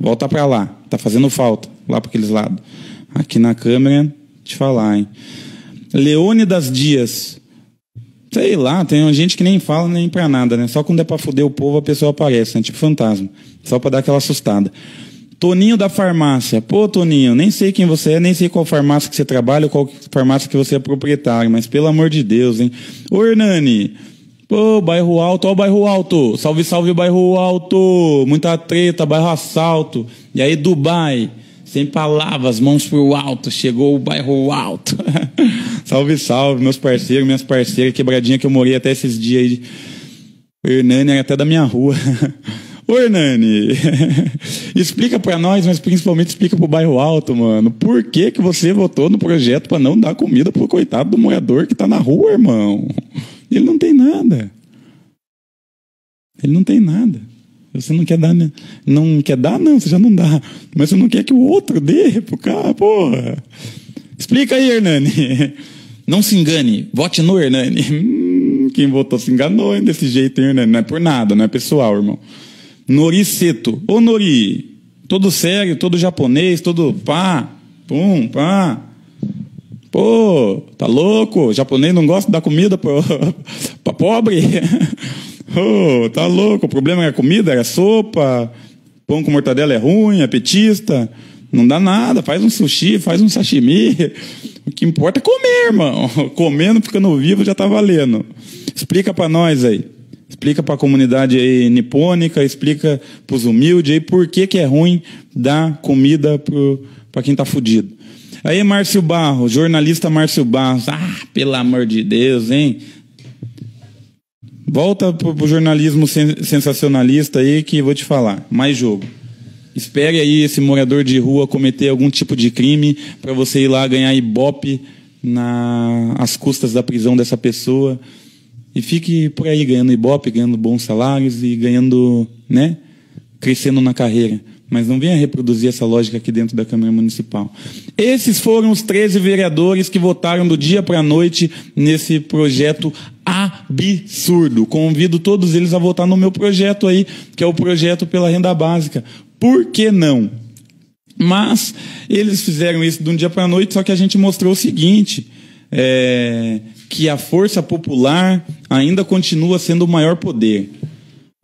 Volta pra lá. Tá fazendo falta. Lá pra aqueles lados. Aqui na câmera, te falar, hein? Leônidas Dias. Sei lá, tem gente que nem fala nem pra nada, né? Só quando é pra fuder o povo a pessoa aparece, né? Tipo fantasma. Só pra dar aquela assustada. Toninho da farmácia. Pô, Toninho, nem sei quem você é, nem sei qual farmácia que você trabalha, qual farmácia que você é proprietário, mas pelo amor de Deus, hein? Ô, Hernani. Pô, Bairro Alto, ó o Bairro Alto. Salve, salve, Bairro Alto. Muita treta, Bairro Assalto. E aí, Dubai. Sem palavras, mãos pro alto. Chegou o Bairro Alto. Salve, salve, meus parceiros, minhas parceiras. Quebradinha que eu morei até esses dias aí. O Hernani era até da minha rua. Ô, Hernani, explica pra nós, mas principalmente explica pro Bairro Alto, mano. Por que você votou no projeto pra não dar comida pro coitado do morador que tá na rua, irmão? Ele não tem nada. Ele não tem nada. Você não quer dar, né? Não quer dar, não, você já não dá. Mas você não quer que o outro dê pro cara, porra. Explica aí, Hernani. Não se engane, vote no Hernani. Quem votou se enganou, hein, desse jeito, hein, Hernani? Não é por nada, não é pessoal, irmão. Nori Seto. Ô, Nori, todo sério, todo japonês, todo pá, pum, pá. Pô, tá louco? Japonês não gosta de dar comida pra pobre? Ô, tá louco? O problema era comida, era sopa, pão com mortadela é ruim, é petista. Não dá nada, faz um sushi, faz um sashimi. O que importa é comer, irmão. Comendo, ficando vivo, já tá valendo. Explica pra nós aí. Explica para a comunidade aí nipônica, explica para os humildes aí por que é ruim dar comida para quem tá fudido. Aí, Márcio Barros, jornalista Márcio Barros. Ah, pelo amor de Deus, hein? Volta pro jornalismo sensacionalista aí que eu vou te falar. Mais jogo. Espere aí esse morador de rua cometer algum tipo de crime para você ir lá ganhar ibope às custas da prisão dessa pessoa. E fique por aí ganhando ibope, ganhando bons salários e ganhando, né, crescendo na carreira. Mas não venha reproduzir essa lógica aqui dentro da Câmara Municipal. Esses foram os 13 vereadores que votaram do dia para a noite nesse projeto absurdo. Convido todos eles a votar no meu projeto aí, que é o projeto pela renda básica. Por que não? Mas eles fizeram isso de um dia para a noite, só que a gente mostrou o seguinte... que a força popular ainda continua sendo o maior poder.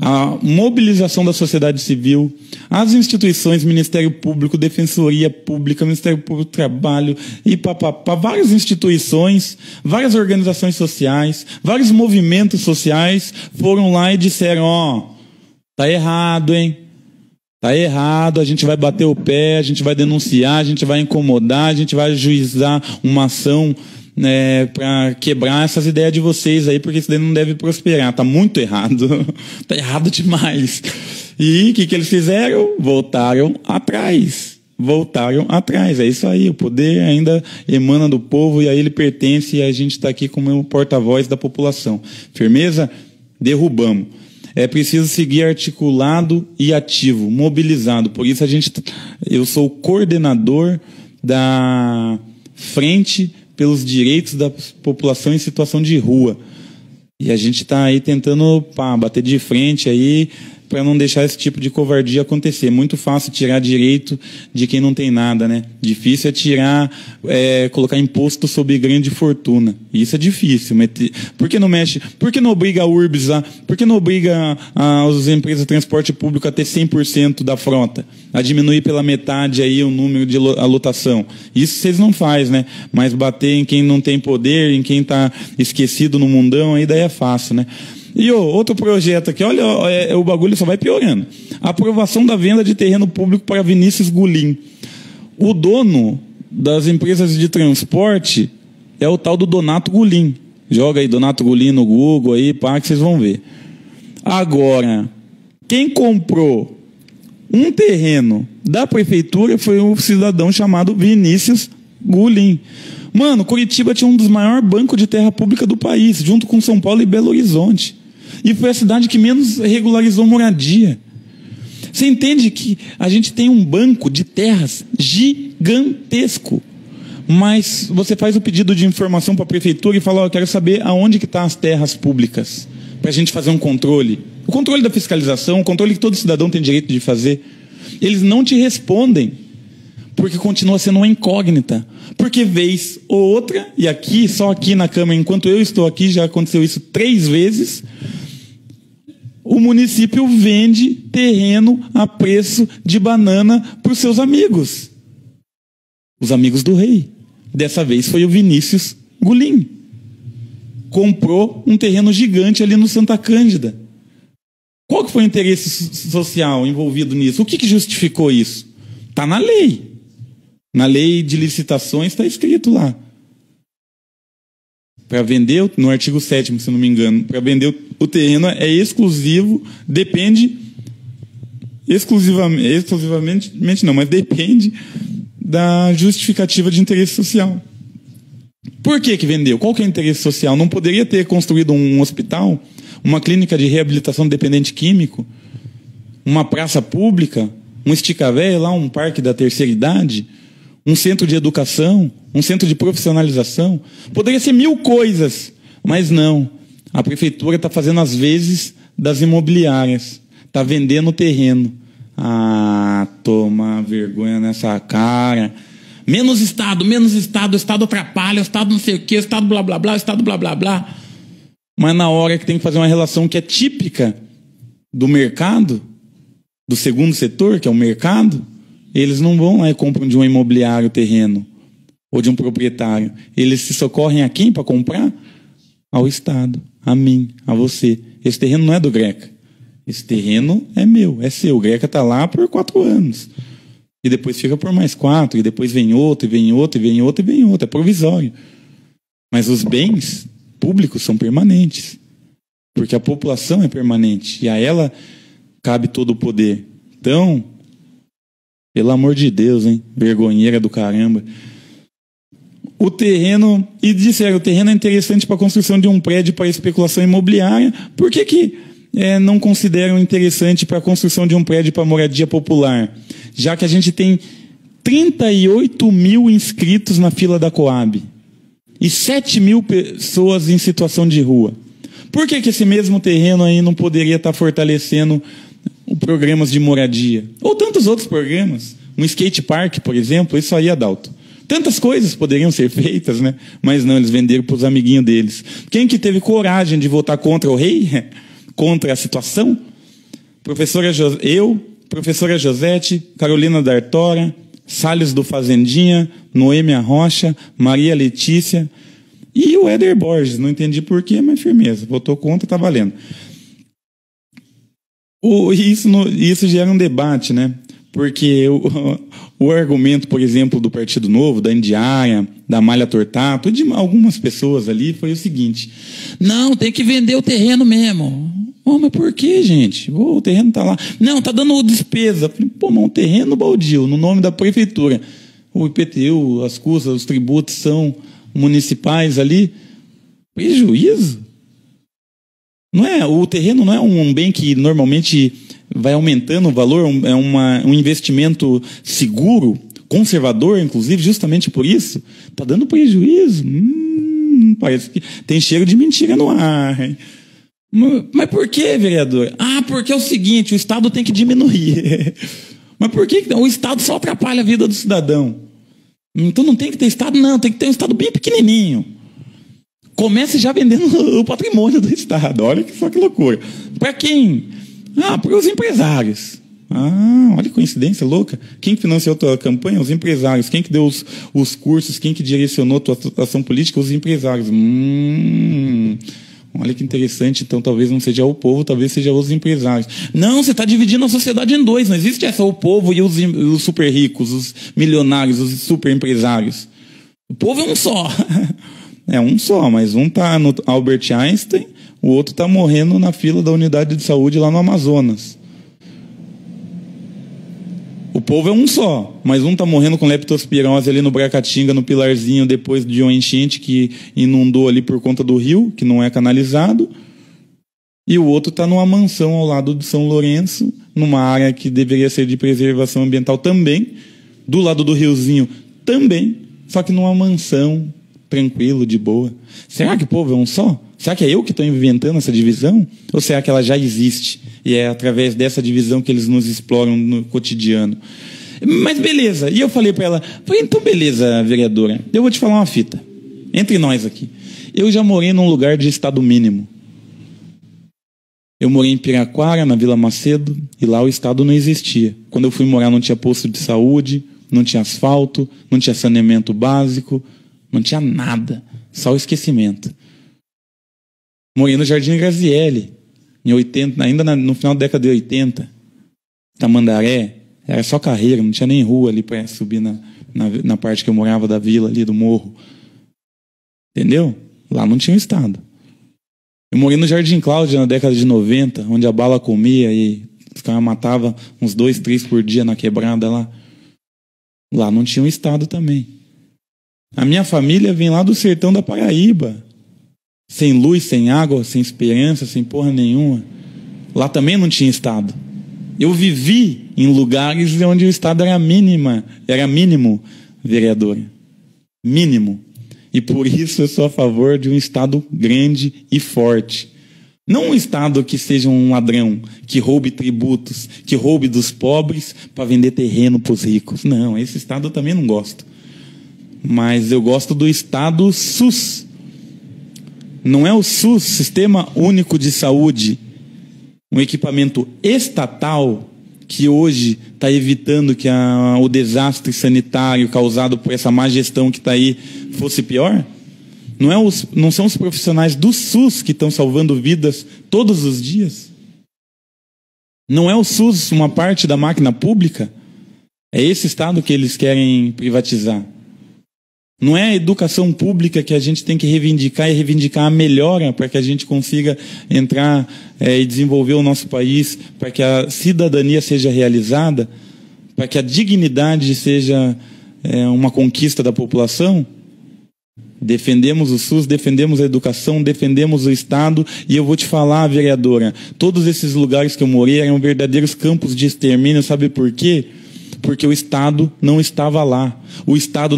A mobilização da sociedade civil, as instituições, Ministério Público, Defensoria Pública, Ministério Público do Trabalho, e várias instituições, várias organizações sociais, vários movimentos sociais foram lá e disseram, ó, tá errado, hein? Tá errado, a gente vai bater o pé, a gente vai denunciar, a gente vai incomodar, a gente vai ajuizar uma ação para quebrar essas ideias de vocês aí, porque isso daí não deve prosperar. Tá muito errado. Tá errado demais. E o que eles fizeram? Voltaram atrás. Voltaram atrás. É isso aí. O poder ainda emana do povo e a ele pertence, e a gente está aqui como porta-voz da população. Firmeza? Derrubamos. É preciso seguir articulado e ativo, mobilizado. Por isso eu sou o coordenador da Frente pelos Direitos da População em Situação de Rua. E a gente está aí tentando bater de frente aí para não deixar esse tipo de covardia acontecer. Muito fácil tirar direito de quem não tem nada, né? Difícil é tirar, colocar imposto sobre grande fortuna. Isso é difícil. Por que não mexe? Por que não obriga a URBS por que não obriga as empresas de transporte público a ter 100% da frota? A diminuir pela metade aí o número de a lotação. Isso vocês não fazem, né? Mas bater em quem não tem poder, em quem está esquecido no mundão, aí daí é fácil, né? E outro projeto aqui, olha, o bagulho só vai piorando. Aprovação da venda de terreno público para Vinícius Gulim. O dono das empresas de transporte é o tal do Donato Gulim. Joga aí Donato Gulim no Google aí, pá, que vocês vão ver. Agora, quem comprou um terreno da prefeitura foi um cidadão chamado Vinícius Gulim. Mano, Curitiba tinha um dos maiores bancos de terra pública do país, junto com São Paulo e Belo Horizonte. E foi a cidade que menos regularizou moradia. Você entende que a gente tem um banco de terras gigantesco, mas você faz o pedido de informação para a prefeitura e fala, eu quero saber aonde que estão as terras públicas, para a gente fazer um controle. O controle da fiscalização, o controle que todo cidadão tem direito de fazer. Eles não te respondem, porque continua sendo uma incógnita. Porque vez ou outra, e aqui, só aqui na Câmara, enquanto eu estou aqui, já aconteceu isso 3 vezes, o município vende terreno a preço de banana para os seus amigos. Os amigos do rei. Dessa vez foi o Vinícius Gulim. Comprou um terreno gigante ali no Santa Cândida. Qual que foi o interesse social envolvido nisso? O que justificou isso? Está na lei. Na lei de licitações está escrito lá. Para vender, no artigo 7º, se não me engano, para vender o terreno é exclusivo, depende, exclusivamente não, mas depende da justificativa de interesse social. Por que vendeu? Qual que é o interesse social? Não poderia ter construído um hospital, uma clínica de reabilitação de dependente químico, uma praça pública, um estica-véia lá, um parque da terceira idade, um centro de educação, um centro de profissionalização? Poderia ser 1000 coisas, mas não. A prefeitura está fazendo as vezes das imobiliárias, está vendendo o terreno. Ah, toma vergonha nessa cara. Menos Estado, o Estado atrapalha, o Estado não sei o quê, o Estado blá blá blá, o Estado blá blá blá. Mas na hora que tem que fazer uma relação que é típica do mercado, do segundo setor, que é o mercado, eles não vão lá e compram de um imobiliário o terreno, ou de um proprietário. Eles se socorrem a quem para comprar? Ao Estado, a mim, a você. Esse terreno não é do Greca. Esse terreno é meu, é seu. O Greca está lá por 4 anos. E depois fica por mais 4, e depois vem outro, e vem outro, e vem outro, e vem outro. É provisório. Mas os bens públicos são permanentes. Porque a população é permanente. E a ela cabe todo o poder. Então, pelo amor de Deus, hein? Vergonheira do caramba. O terreno, e disseram, o terreno é interessante para a construção de um prédio para especulação imobiliária. Por que não consideram interessante para a construção de um prédio para moradia popular? Já que a gente tem 38 mil inscritos na fila da Coab e 7 mil pessoas em situação de rua. Por que esse mesmo terreno aí não poderia estar fortalecendo programas de moradia? Ou tantos outros programas. Um skate park, por exemplo, isso aí, Adalto. Tantas coisas poderiam ser feitas, né? Mas não, eles venderam para os amiguinhos deles. Quem que teve coragem de votar contra o rei? Contra a situação? Professora Josete, Carolina D'Artora, Salles do Fazendinha, Noêmia Rocha, Maria Letícia e o Éder Borges. Não entendi por quê, mas firmeza. Votou contra, tá valendo. Isso gera um debate, né? Porque o argumento, por exemplo, do Partido Novo, da Indiária, da Malha Tortato, de algumas pessoas ali, foi o seguinte: não, tem que vender o terreno mesmo. Oh, mas por que, gente? Oh, o terreno está lá. Não, está dando despesa. Pô, mas um terreno baldio, no nome da prefeitura. O IPTU, as custas, os tributos são municipais ali. Prejuízo? Não é, o terreno não é um bem que normalmente vai aumentando o valor, é um investimento seguro, conservador, inclusive, justamente por isso. Está dando prejuízo? Parece que tem cheiro de mentira no ar, hein? Mas por que, vereador? Ah, porque é o seguinte, o Estado tem que diminuir. Mas por que o Estado só atrapalha a vida do cidadão? Então não tem que ter Estado? Não, tem que ter um Estado bem pequenininho. Comece já vendendo o patrimônio do Estado. Olha só que loucura. Para quem? Ah, para os empresários. Ah, olha que coincidência louca. Quem financiou a tua campanha? Os empresários. Quem que deu os cursos? Quem que direcionou a tua ação política? Os empresários. Olha que interessante. Então talvez não seja o povo, talvez seja os empresários. Não, você está dividindo a sociedade em dois. Não existe só o povo e os super ricos, os milionários, os super empresários. O povo é um só. É um só, mas um está no Albert Einstein, o outro está morrendo na fila da unidade de saúde lá no Amazonas. O povo é um só, mas um está morrendo com leptospirose ali no Bracatinga, no Pilarzinho, depois de uma enchente que inundou ali por conta do rio, que não é canalizado. E o outro está numa mansão ao lado de São Lourenço, numa área que deveria ser de preservação ambiental também, do lado do riozinho também, só que numa mansão, tranquilo, de boa. Será que o povo é um só? Será que é eu que estou inventando essa divisão? Ou será que ela já existe? E é através dessa divisão que eles nos exploram no cotidiano. Mas beleza. E eu falei para ela, então beleza, vereadora, eu vou te falar uma fita. Entre nós aqui. Eu já morei num lugar de estado mínimo. Eu morei em Piraquara, na Vila Macedo, e lá o estado não existia. Quando eu fui morar não tinha posto de saúde, não tinha asfalto, não tinha saneamento básico, não tinha nada, só o esquecimento. Morei no Jardim Grazielli, em 80, ainda no final da década de 80, Tamandaré, era só carreira, não tinha nem rua ali para subir na parte que eu morava da vila, ali do morro. Entendeu? Lá não tinha um estado. Eu morei no Jardim Cláudia na década de 90, onde a bala comia e os caras matavam uns 2, 3 por dia na quebrada lá. Lá não tinha um estado também. A minha família vem lá do sertão da Paraíba. Sem luz, sem água, sem esperança, sem porra nenhuma. Lá também não tinha estado. Eu vivi em lugares onde o estado era mínimo, vereadora. Mínimo. E por isso eu sou a favor de um estado grande e forte. Não um estado que seja um ladrão, que roube tributos, que roube dos pobres para vender terreno para os ricos. Não, esse estado eu também não gosto. Mas eu gosto do estado SUS. Não é o SUS, Sistema Único de Saúde, um equipamento estatal que hoje está evitando que o desastre sanitário causado por essa má gestão que está aí fosse pior? Não são os profissionais do SUS que estão salvando vidas todos os dias? Não é o SUS uma parte da máquina pública? É esse Estado que eles querem privatizar. Não é a educação pública que a gente tem que reivindicar e reivindicar a melhora para que a gente consiga entrar e desenvolver o nosso país, para que a cidadania seja realizada, para que a dignidade seja uma conquista da população? Defendemos o SUS, defendemos a educação, defendemos o Estado, e eu vou te falar, vereadora, todos esses lugares que eu morei eram verdadeiros campos de extermínio, sabe por quê? Porque o Estado não estava lá. O Estado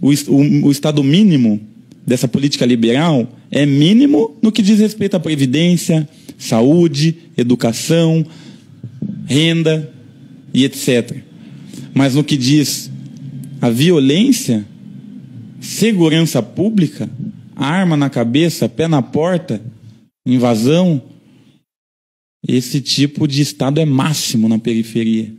o Estado mínimo dessa política liberal é mínimo no que diz respeito à previdência, saúde, educação, renda e etc. Mas no que diz a violência, segurança pública, arma na cabeça, pé na porta, invasão, esse tipo de Estado é máximo na periferia.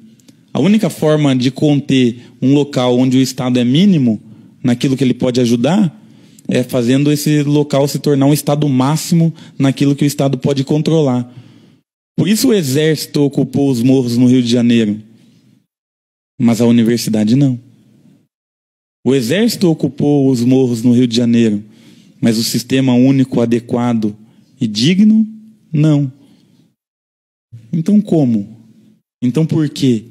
A única forma de conter um local onde o Estado é mínimo, naquilo que ele pode ajudar, é fazendo esse local se tornar um Estado máximo naquilo que o Estado pode controlar. Por isso o Exército ocupou os morros no Rio de Janeiro, mas a universidade não. O Exército ocupou os morros no Rio de Janeiro, mas o sistema único, adequado e digno, não. Então como? Então por quê?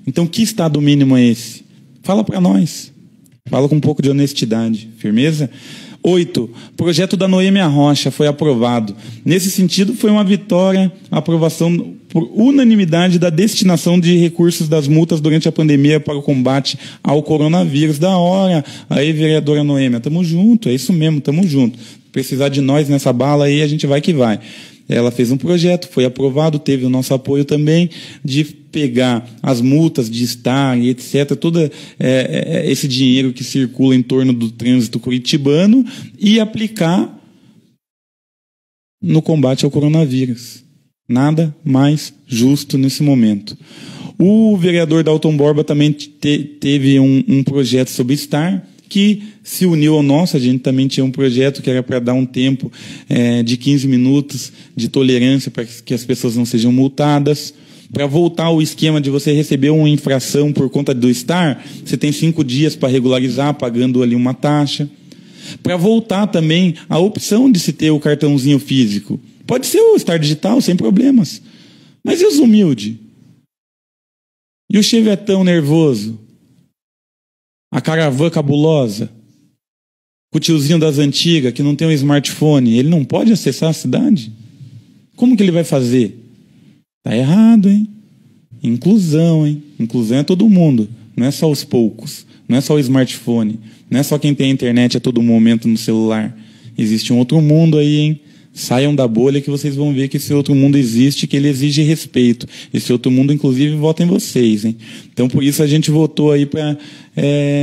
Então que estado mínimo é esse? Fala para nós. Fala com um pouco de honestidade. Firmeza? 8. Projeto da Noêmia Rocha foi aprovado. Nesse sentido, foi uma vitória a aprovação por unanimidade da destinação de recursos das multas durante a pandemia para o combate ao coronavírus. Da hora. Aí, vereadora Noêmia, tamo junto. É isso mesmo, tamo junto. Precisar de nós nessa bala aí, a gente vai que vai. Ela fez um projeto, foi aprovado, teve o nosso apoio também, de pegar as multas de estar e etc., todo esse dinheiro que circula em torno do trânsito curitibano e aplicar no combate ao coronavírus. Nada mais justo nesse momento. O vereador Dalton Borba também teve um projeto sobre estar, que se uniu ao nosso. A gente também tinha um projeto que era para dar um tempo de 15 minutos de tolerância para que as pessoas não sejam multadas. Para voltar ao esquema de você receber uma infração por conta do estar, você tem 5 dias para regularizar, pagando ali uma taxa. Para voltar também a opção de se ter o cartãozinho físico. Pode ser o estar digital, sem problemas. Mas e os humildes? E o chevetão nervoso? A caravana cabulosa, o tiozinho das antigas que não tem um smartphone, ele não pode acessar a cidade? Como que ele vai fazer? Tá errado, hein? Inclusão, hein? Inclusão é todo mundo, não é só os poucos, não é só o smartphone, não é só quem tem a internet a todo momento no celular. Existe um outro mundo aí, hein? Saiam da bolha que vocês vão ver que esse outro mundo existe, que ele exige respeito. Esse outro mundo, inclusive, vota em vocês, hein? Então, por isso a gente votou aí para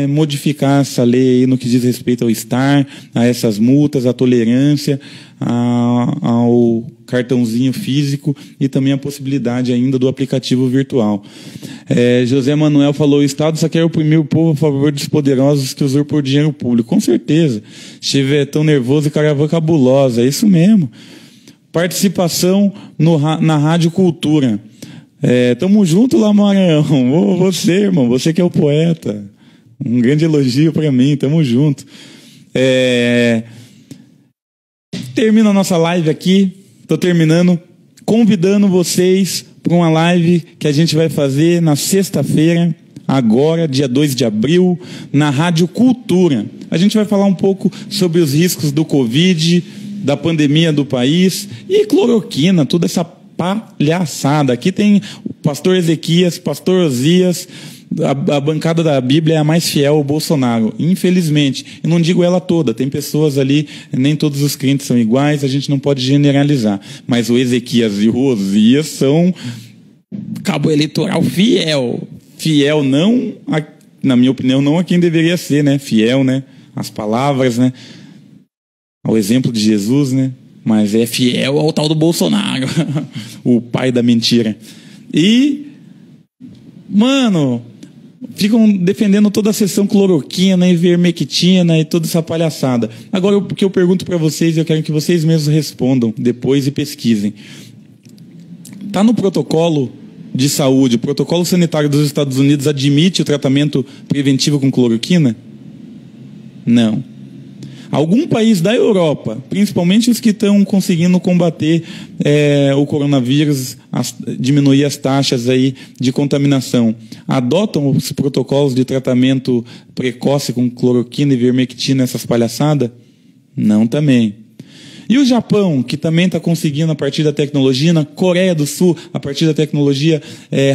modificar essa lei aí no que diz respeito ao estar, a essas multas, à tolerância, ao cartãozinho físico e também a possibilidade ainda do aplicativo virtual. José Manuel falou: o Estado só quer oprimir o povo a favor dos poderosos que usurpam o dinheiro público. Com certeza. Chivetão nervoso e caravana cabulosa. É isso mesmo. Participação na Rádio Cultura. Tamo junto lá, Maranhão. Você, irmão, você que é o poeta. Um grande elogio para mim. Tamo junto. Termina a nossa live aqui. Estou terminando, convidando vocês para uma live que a gente vai fazer na sexta-feira, agora, dia 2 de abril, na Rádio Cultura. A gente vai falar um pouco sobre os riscos do Covid, da pandemia do país e cloroquina, toda essa palhaçada. Aqui tem o pastor Ezequias, pastor Osias. A bancada da Bíblia é a mais fiel ao Bolsonaro, infelizmente. Eu não digo ela toda, tem pessoas ali, nem todos os crentes são iguais, a gente não pode generalizar. Mas o Ezequias e o Osias são cabo eleitoral fiel. Fiel não, na minha opinião, não a quem deveria ser, né? Fiel, né? Às palavras, né? Ao exemplo de Jesus, né? Mas é fiel ao tal do Bolsonaro, o pai da mentira. E, mano, ficam defendendo toda a sessão cloroquina, ivermectina e toda essa palhaçada. Agora, o que eu pergunto para vocês, eu quero que vocês mesmos respondam depois e pesquisem. Está no protocolo de saúde, o protocolo sanitário dos Estados Unidos admite o tratamento preventivo com cloroquina? Não. Algum país da Europa, principalmente os que estão conseguindo combater o coronavírus, diminuir as taxas aí de contaminação, adotam os protocolos de tratamento precoce com cloroquina e ivermectina, essas palhaçadas? Não também. E o Japão, que também está conseguindo, a partir da tecnologia, na Coreia do Sul, a partir da tecnologia,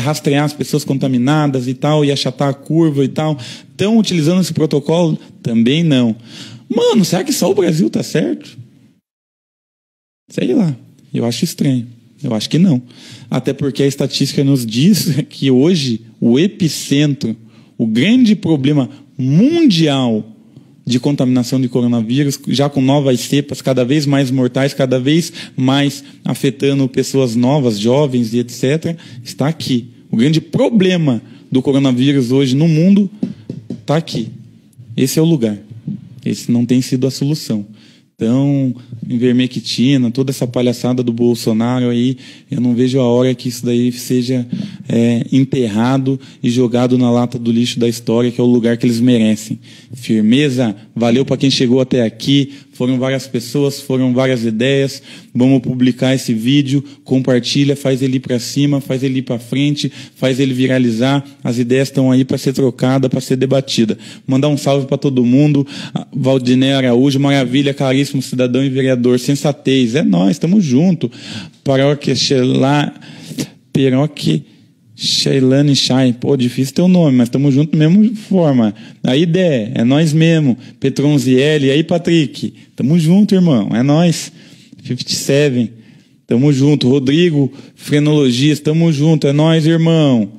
rastrear as pessoas contaminadas e tal, e achatar a curva e tal, estão utilizando esse protocolo? Também não. Mano, será que só o Brasil tá certo? Sei lá, eu acho estranho. Eu acho que não. Até porque a estatística nos diz que hoje o epicentro, o grande problema mundial de contaminação de coronavírus, já com novas cepas cada vez mais mortais, cada vez mais afetando pessoas novas, jovens e etc., está aqui. O grande problema do coronavírus hoje no mundo está aqui. Esse é o lugar. Esse não tem sido a solução. Então, ivermectina, toda essa palhaçada do Bolsonaro aí, eu não vejo a hora que isso daí seja enterrado e jogado na lata do lixo da história, que é o lugar que eles merecem. Firmeza, valeu para quem chegou até aqui, foram várias pessoas, foram várias ideias, vamos publicar esse vídeo, compartilha, faz ele ir para cima, faz ele ir para frente, faz ele viralizar, as ideias estão aí para ser trocada, para ser debatida. Mandar um salve para todo mundo, Valdiné Araújo, maravilha, caríssimo cidadão e vereador, sensatez, é nós, estamos junto. Sheilane Shai, pô, difícil teu nome, mas estamos juntos da mesma forma. A ideia, é nós mesmo. Petronzielli, e aí, Patrick? Tamo junto, irmão, é nós. 57, tamo junto. Rodrigo, frenologista, tamo junto, é nós, irmão.